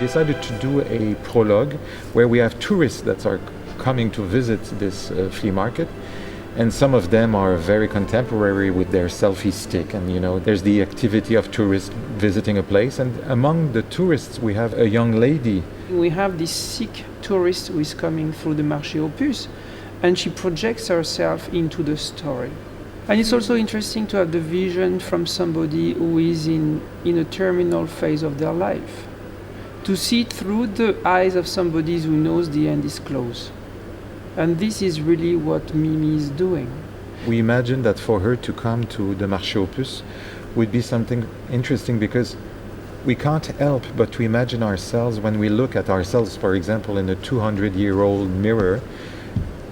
decided to do a prologue where we have tourists that are coming to visit this flea market. And some of them are very contemporary with their selfie stick. And, there's the activity of tourists visiting a place. And among the tourists, we have a young lady. We have this sick tourist who is coming through the Marché aux Puces, and she projects herself into the story. And it's also interesting to have the vision from somebody who is in a terminal phase of their life. To see it through the eyes of somebody who knows the end is close. And this is really what Mimi is doing. We imagine that for her to come to the Marché aux Puces would be something interesting because we can't help but to imagine ourselves when we look at ourselves, for example, in a 200-year-old mirror,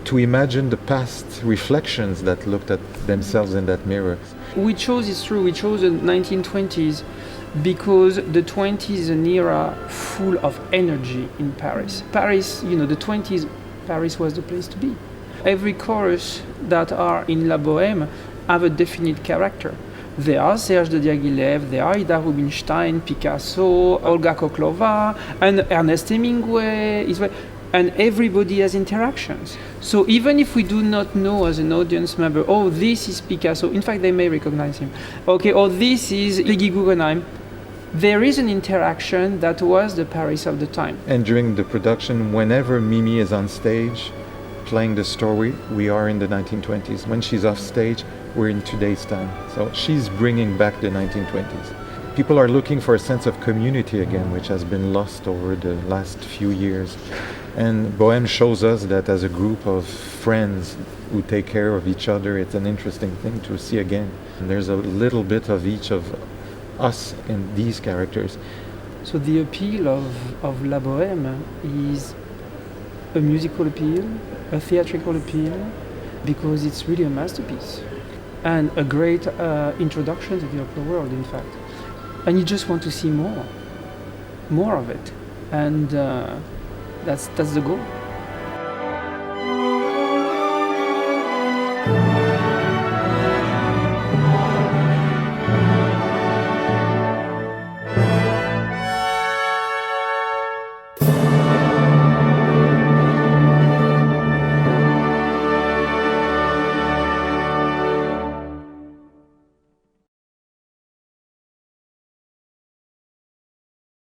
to imagine the past reflections that looked at themselves in that mirror. We chose the 1920s because the 20s is an era full of energy in Paris. Paris, the 20s, Paris was the place to be. Every chorus that are in La Bohème have a definite character. They are Serge de Diaghilev, they are Ida Rubinstein, Picasso, Olga Koklova, and Ernest Hemingway, and everybody has interactions. So even if we do not know as an audience member, oh, this is Picasso, in fact they may recognize him. Okay, oh, this is Peggy Guggenheim. There is an interaction that was the Paris of the time. And during the production, whenever Mimi is on stage playing the story, we are in the 1920s. When she's off stage, we're in today's time. So she's bringing back the 1920s. People are looking for a sense of community again, which has been lost over the last few years. And Bohème shows us that as a group of friends who take care of each other, it's an interesting thing to see again. And there's a little bit of each of us in these characters. So the appeal of La Bohème is a musical appeal, a theatrical appeal, because it's really a masterpiece and a great introduction to the opera world, in fact. And you just want to see more of it, and that's the goal.